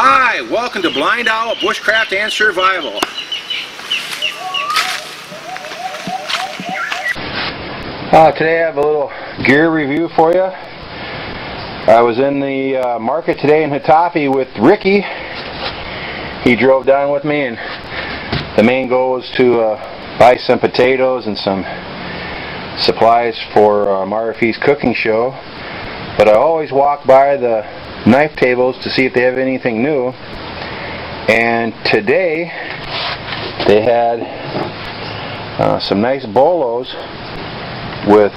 Hi, welcome to Blindowl, Bushcraft and Survival. Today I have a little gear review for you. I was in the market today in Hitafi with Ricky. He drove down with me, and the main goal was to buy some potatoes and some supplies for Marfi's cooking show. But I always walk by the knife tables to see if they have anything new, and today they had some nice Bolos with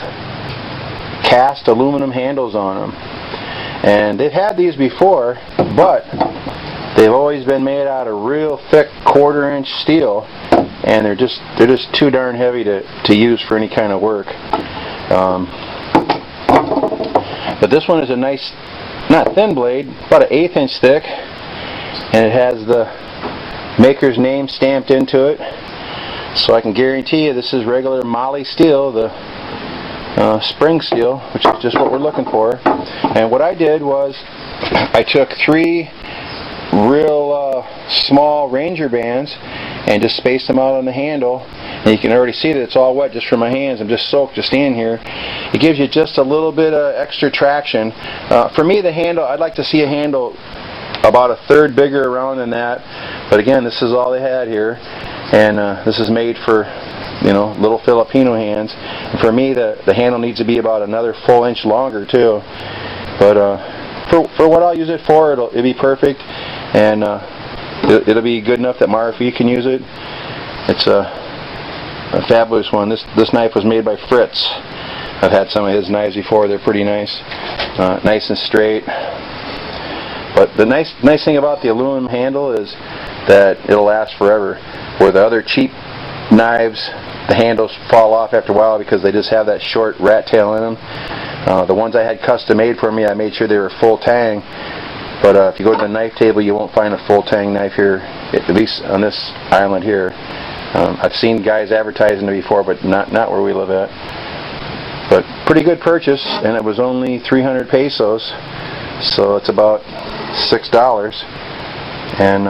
cast aluminum handles on them, and they've had these before, but they've always been made out of real thick 1/4-inch steel, and they're just too darn heavy to use for any kind of work. But this one is a nice, not thin blade, about an 1/8 inch thick, and it has the maker's name stamped into it, so I can guarantee you this is regular Moly steel, the spring steel, which is just what we're looking for. And what I did was I took 3 real small Ranger bands and just spaced them out on the handle, and you can already see that it's all wet just from my hands. I'm just soaked just standing here. It gives you just a little bit of extra traction. For me, the handle, I'd like to see a handle about 1/3 bigger around than that, but again, this is all they had here, and this is made for, you know, little Filipino hands. And for me, the handle needs to be about another full inch longer too. But for what I'll use it for, it'll be perfect, and it'll be good enough that Marfi can use it. It's a fabulous one. This knife was made by Fritz. I've had some of his knives before. They're pretty nice, nice and straight. But the nice thing about the aluminum handle is that it'll last forever. Where the other cheap knives, the handles fall off after a while because they just have that short rat tail in them. The ones I had custom made for me, I made sure they were full tang. But if you go to the knife table, you won't find a full tang knife here, at least on this island here. I've seen guys advertising it before, but not where we live at. But pretty good purchase, and it was only 300 pesos, so it's about $6. And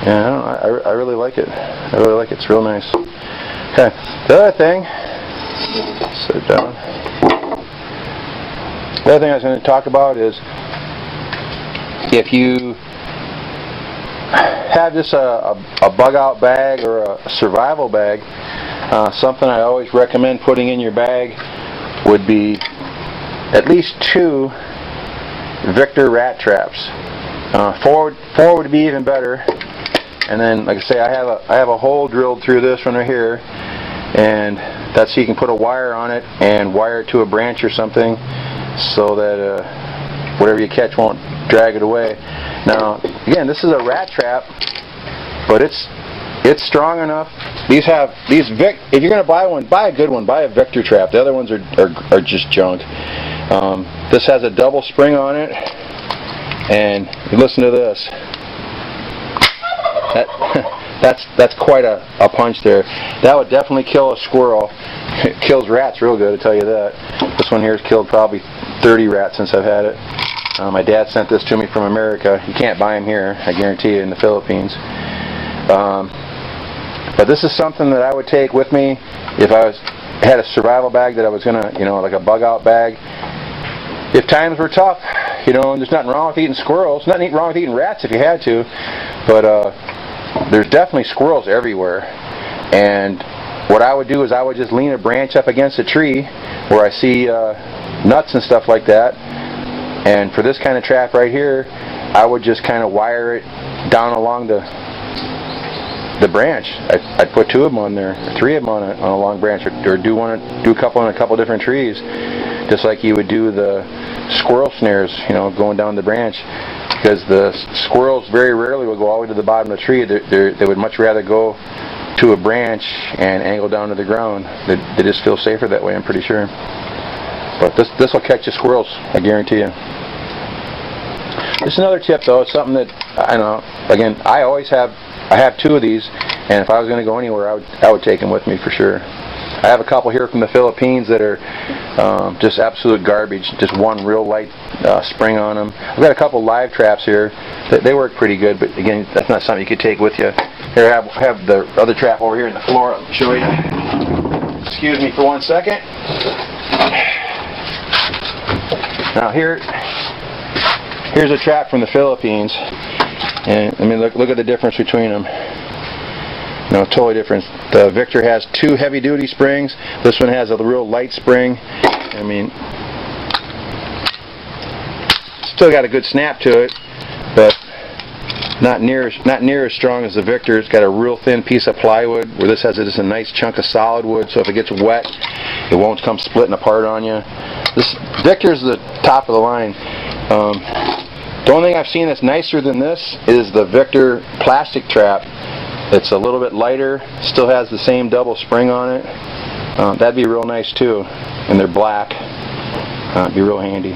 yeah, I really like it. I really like it. It's real nice. Okay, the other thing, sit down. The other thing I was going to talk about is if you have just a bug out bag or a survival bag, something I always recommend putting in your bag would be at least 2 Victor rat traps. 4 would be even better. And then, like I say, I have a hole drilled through this one right here, and that's so you can put a wire on it and wire it to a branch or something, so that whatever you catch won't drag it away. Now, again, this is a rat trap, but it's strong enough. If you're going to buy one, buy a good one. Buy a Victor trap. The other ones are just junk. This has a double spring on it, and you listen to this. That's quite a punch there. That would definitely kill a squirrel. It kills rats real good, I tell you that. This one here has killed probably 30 rats since I've had it. My dad sent this to me from America. You can't buy them here, I guarantee you, in the Philippines. But this is something that I would take with me if I had a survival bag that I was gonna, you know, like a bug out bag. If times were tough, you know, and there's nothing wrong with eating squirrels, nothing wrong with eating rats if you had to, but there's definitely squirrels everywhere. And what I would do is I would just lean a branch up against a tree where I see nuts and stuff like that. And for this kind of trap right here, I would just kind of wire it down along the branch. I'd put 2 of them on there, or 3 of them on a long branch, or do a couple on a couple different trees, just like you would do the squirrel snares, you know, going down the branch. Because the squirrels very rarely will go all the way to the bottom of the tree. They would much rather go to a branch and angle down to the ground. They just feel safer that way, I'm pretty sure. But this will catch the squirrels, I guarantee you. Just another tip though, it's something that, I don't know, again, I have 2 of these, and if I was going to go anywhere, I would take them with me for sure. I have a couple here from the Philippines that are just absolute garbage. Just one real light spring on them. I've got a couple live traps here. They work pretty good, but again, that's not something you could take with you. Here, I have the other trap over here in the floor. I'll show you. Excuse me for 1 second. Now here's a trap from the Philippines, and I mean look at the difference between them. No, totally different. The Victor has 2 heavy-duty springs. This one has a real light spring. I mean, still got a good snap to it, but not near as strong as the Victor. It's got a real thin piece of plywood, where this has just a nice chunk of solid wood, so if it gets wet, it won't come splitting apart on you. This Victor's the top of the line. The only thing I've seen that's nicer than this is the Victor plastic trap. It's a little bit lighter, still has the same double spring on it. That'd be real nice too, and they're black. It'd be real handy.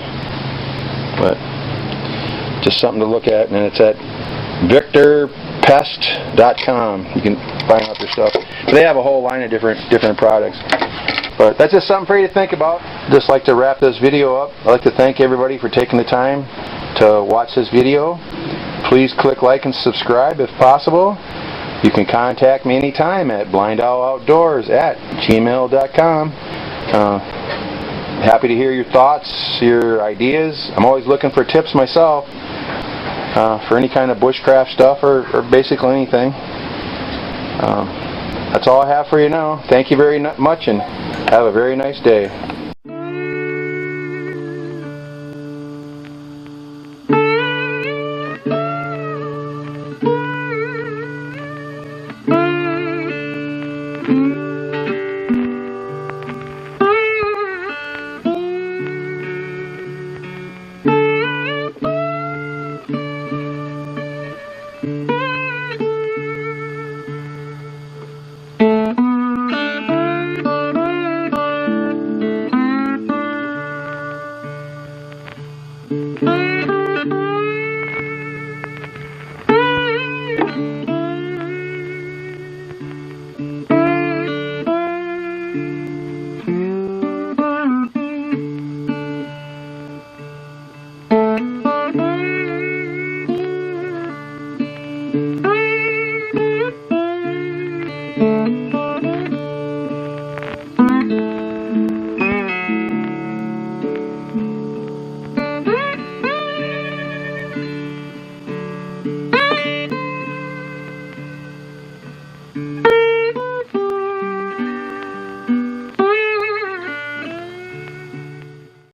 But just something to look at, and it's at victorpest.com. You can find out their stuff. But they have a whole line of different products. But that's just something for you to think about. Just like to wrap this video up. I'd like to thank everybody for taking the time to watch this video. Please click like and subscribe if possible. You can contact me anytime at blindowloutdoors@gmail.com. Happy to hear your thoughts, your ideas. I'm always looking for tips myself for any kind of bushcraft stuff or basically anything. That's all I have for you now. Thank you very much, and have a very nice day. Bye.